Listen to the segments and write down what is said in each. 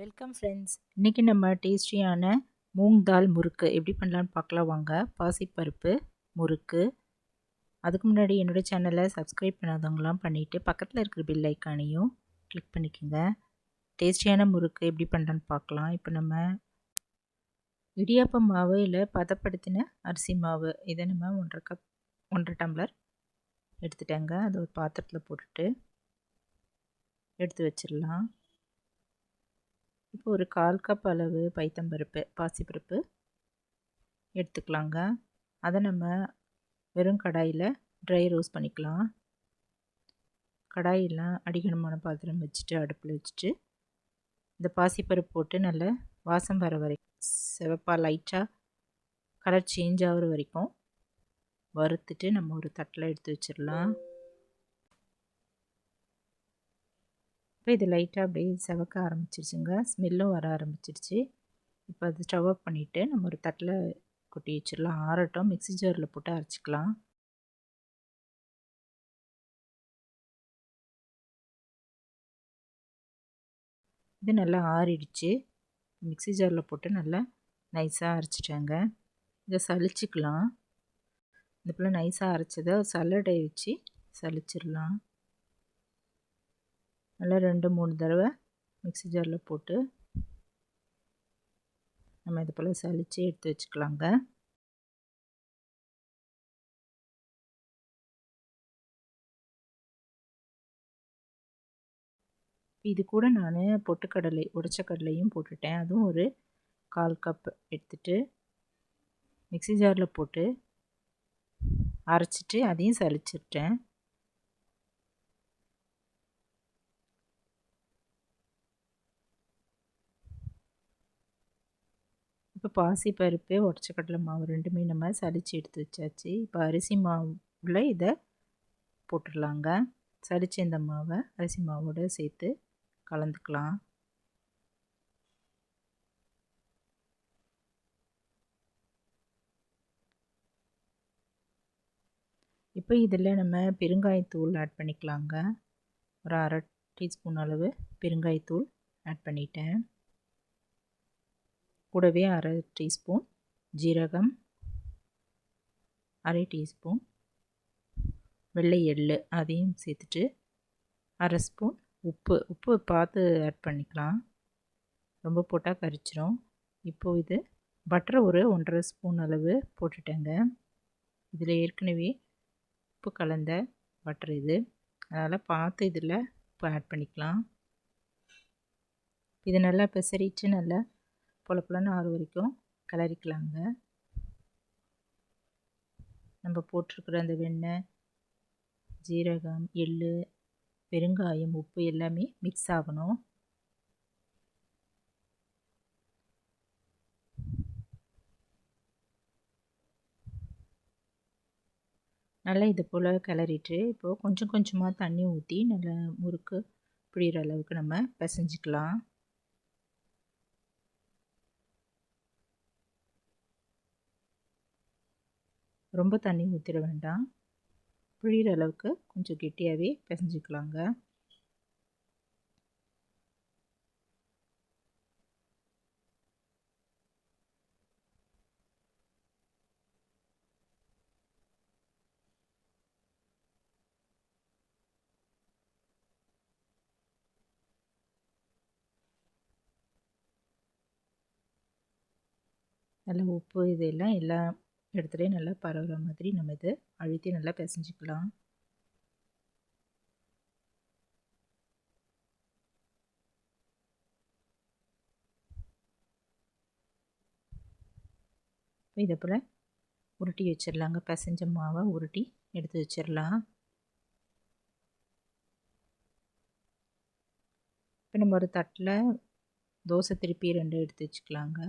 Welcome friends. இன்றைக்கி நம்ம டேஸ்டியான மூங் தால் முறுக்கு எப்படி பண்ணலான்னு பார்க்கலாம் வாங்க. பாசிப்பருப்பு முறுக்கு. அதுக்கு முன்னாடி என்னோடய சேனலை சப்ஸ்கிரைப் பண்ணாதவங்களாம் பண்ணிவிட்டு பக்கத்தில் இருக்கிற பெல் ஐக்கானையும் கிளிக் பண்ணிக்கோங்க. டேஸ்டியான முறுக்கு எப்படி பண்ணலான்னு பார்க்கலாம். இப்போ நம்ம இடியாப்பம் மாவு இல்லை பதப்படுத்தின அரிசி மாவு இதை நம்ம 1.5 டம்ளர் எடுத்துட்டேங்க. அதை ஒரு பாத்திரத்தில் போட்டுட்டு எடுத்து வச்சிடலாம். இப்போ ஒரு 1/4 கப் அளவு பைத்தம்பருப்பு பாசிப்பருப்பு எடுத்துக்கலாங்க. அதை நம்ம வெறும் கடாயில் ட்ரை ரோஸ்ட் பண்ணிக்கலாம். கடாயெல்லாம் அடிகனமான பாத்திரம் வச்சுட்டு அடுப்பில் வச்சுட்டு இந்த பாசிப்பருப்பு போட்டு நல்லா வாசம் வர வரைக்கும் சிவப்பாக லைட்டாக கலர் சேஞ்ச் ஆகிற வரைக்கும் வறுத்துட்டு நம்ம ஒரு தட்டில் எடுத்து வச்சிடலாம். இப்போ இது லைட்டாக அப்படியே செவக்க ஆரம்பிச்சிருச்சுங்க. ஸ்மெல்லும் வர ஆரம்பிச்சிருச்சு. இப்போ அது ஸ்டவ் ஆஃப் பண்ணிவிட்டு நம்ம ஒரு தட்டில் கொட்டி வச்சிடலாம். ஆறட்டும். மிக்ஸி ஜாரில் போட்டு அரைச்சிக்கலாம். இது நல்லா ஆறிடுச்சு. மிக்ஸி ஜாரில் போட்டு நல்லா நைஸாக அரைச்சிட்டாங்க. இதை சலிச்சுக்கலாம். இந்த போல் நைஸாக அரைச்சதை சல்லடை வச்சு சலிச்சிடலாம். நல்லா 2-3 தடவை மிக்ஸி ஜாரில் போட்டு நம்ம இது போல் சலித்து எடுத்து வச்சுக்கலாங்க. இது கூட நான் பொட்டுக்கடலை உடைச்ச கடலையும் போட்டுட்டேன். அதுவும் ஒரு 1/4 கப் எடுத்துட்டு மிக்ஸி ஜாரில் போட்டு அரைச்சிட்டு அதையும் சலிச்சிட்டேன். இப்போ பாசிப்பருப்பு உடச்ச கடலை மாவு ரெண்டுமே நம்ம சலித்து எடுத்து வச்சாச்சு. இப்போ அரிசி மாவில் இதை போட்டுடலாங்க. சலித்து இந்த மாவை அரிசி மாவோடு சேர்த்து கலந்துக்கலாம். இப்போ இதில் நம்ம பெருங்காயத்தூள் ஆட் பண்ணிக்கலாங்க. ஒரு 1/2 டீஸ்பூன் அளவு பெருங்காயத்தூள் ஆட் பண்ணிட்டேன். கூடவே 1/2 டீஸ்பூன் ஜீரகம், 1/2 டீஸ்பூன் வெள்ளை எள்ளு அதையும் சேர்த்துட்டு 1/2 ஸ்பூன் உப்பு பார்த்து ஆட் பண்ணிக்கலாம். ரொம்ப போட்டால் கரிச்சிரும். இப்போது இது பட்டர் ஒரு 1.5 ஸ்பூன் அளவு போட்டுட்டேங்க. இதில் ஏற்கனவே உப்பு கலந்த பட்டர் இது, அதனால் பார்த்து இதில் உப்பு ஆட் பண்ணிக்கலாம். இது நல்லா பெசரிட்டு நல்லா பொலன்னு ஆறு வரைக்கும் கிளறிக்கலாங்க. நம்ம போட்டிருக்கிற அந்த வெண்ணெய், ஜீரகம், எள்ளு, பெருங்காயம், உப்பு எல்லாமே மிக்ஸ் ஆகணும். நல்லா இது போல் கிளறிட்டு இப்போது கொஞ்சம் கொஞ்சமாக தண்ணி ஊற்றி நல்லா முறுக்கு பிழிகிற அளவுக்கு நம்ம பிசைஞ்சிக்கலாம். ரொம்ப தண்ணி ஊற்றிட வேண்டாம். பிழிகிற அளவுக்கு கொஞ்சம் கெட்டியாகவே பிசைஞ்சிக்கலாங்க. நல்லா உப்பு இதெல்லாம் எல்லா இடத்துலையும் நல்லா பரவுற மாதிரி நம்ம இதை அழுத்தி நல்லா பிசைஞ்சிக்கலாம். இதை போல் உருட்டி வச்சிடலாங்க. பிசைஞ்ச மாவை உருட்டி எடுத்து வச்சிடலாம். இப்போ நம்ம ஒரு தட்டில் தோசை திருப்பி 2 எடுத்து வச்சுக்கலாங்க.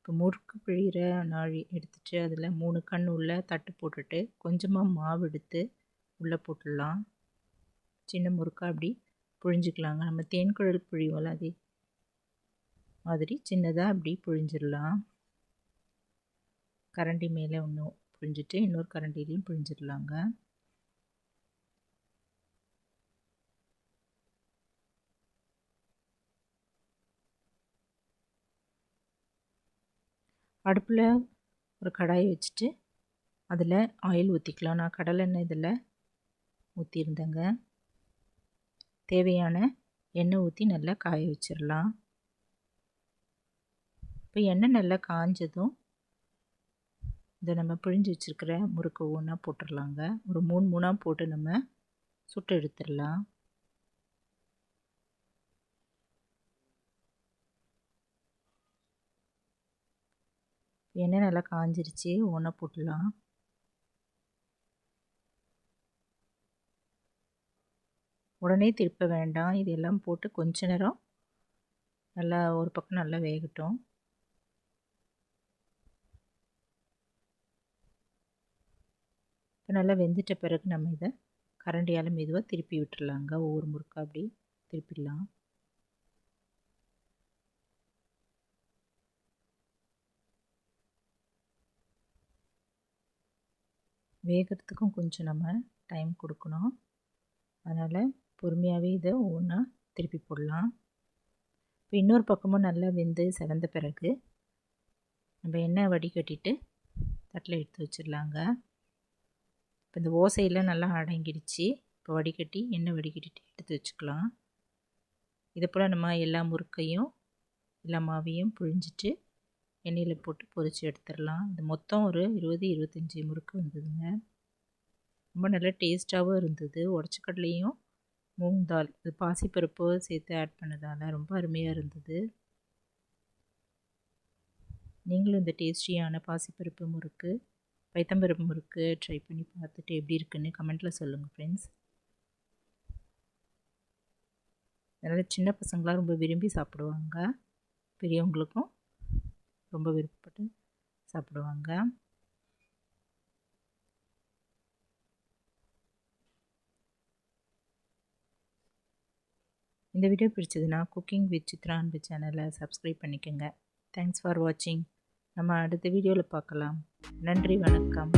இப்போ முறுக்கு பிழிகிற நாழி எடுத்துகிட்டு அதில் 3 கண் உள்ள தட்டு போட்டுட்டு கொஞ்சமாக மாவு எடுத்து உள்ளே போட்டுடலாம். சின்ன முறுக்காக அப்படி புழிஞ்சிக்கலாங்க. நம்ம தேன்குழல் புழிவோம்ல அதே மாதிரி சின்னதாக அப்படி புழிஞ்சிடலாம். கரண்டி மேலே ஒன்று புழிஞ்சிட்டு இன்னொரு கரண்டிலையும் புழிஞ்சிடலாங்க. அடுப்பில் ஒரு கடாயை வச்சுட்டு அதில் ஆயில் ஊற்றிக்கலாம். நான் கடலெண்ணெய் இதில் ஊற்றிருந்தேங்க. தேவையான எண்ணெய் ஊற்றி நல்லா காய வச்சிடலாம். இப்போ எண்ணெய் நல்லா காஞ்சதும் இதை நம்ம பிழிஞ்சு வச்சுருக்கிற முறுக்கு ஒவ்வொன்றா போட்டுடலாங்க. ஒரு 3 போட்டு நம்ம சுட்டு எடுத்துடலாம். எண்ணெய் நல்லா காஞ்சிருச்சு. ஒவ்வொன்றா போட்டுடலாம். உடனே திருப்ப வேண்டாம். இதெல்லாம் போட்டு கொஞ்ச நேரம் நல்லா ஒரு பக்கம் நல்லா வேகட்டும். இப்போ நல்லா வெந்துட்ட பிறகு நம்ம இதை கரண்டியால் மெதுவாக திருப்பி விட்டுடலாங்க. ஒவ்வொரு முறுக்கா அப்படி திருப்பிடலாம். வேகிறதுக்கும் கொஞ்சம் நம்ம டைம் கொடுக்கணும். அதனால் பொறுமையாகவே இதை ஒவ்வொன்றா திருப்பி போடலாம். இப்போ இன்னொரு பக்கமும் நல்லா வெந்து செவந்த பிறகு நம்ம எண்ணெய் வடிகட்டிட்டு தட்டில் எடுத்து வச்சிடலாங்க. இப்போ இந்த ஓசையெல்லாம் நல்லா அடங்கிடுச்சு. இப்போ வடிகட்டி எண்ணெய் வடிகட்டிட்டு எடுத்து வச்சுக்கலாம். இதை போல் நம்ம எல்லா முறுக்கையும் எல்லா மாவையும் புழிஞ்சிட்டு எண்ணெயில் போட்டு பொரித்து எடுத்துடலாம். இது மொத்தம் ஒரு 20-25 முறுக்கு வந்ததுங்க. ரொம்ப நல்லா டேஸ்ட்டாகவும் இருந்தது. உடச்ச கடலையும் மூங் தால் இது பாசிப்பருப்பு சேர்த்து ஆட் பண்ணதால் ரொம்ப அருமையாக இருந்தது. நீங்களும் இந்த டேஸ்டியான பாசிப்பருப்பு முறுக்கு பைத்தம்பருப்பு முறுக்கு ட்ரை பண்ணி பார்த்துட்டு எப்படி இருக்குன்னு கமெண்ட்டில் சொல்லுங்கள் ஃப்ரெண்ட்ஸ். அதனால் சின்ன பசங்களாம் ரொம்ப விரும்பி சாப்பிடுவாங்க. பெரியவங்களுக்கும் ரொம்ப விருப்பப்பட்டு சாப்பிடுவாங்க. இந்த வீடியோ பிடிச்சதுன்னா குக்கிங் வித் சித்ரா அன்பு சேனலை சப்ஸ்கிரைப் பண்ணிக்கோங்க. தேங்க்ஸ் ஃபார் வாட்சிங். நம்ம அடுத்த வீடியோவில் பார்க்கலாம். நன்றி, வணக்கம்.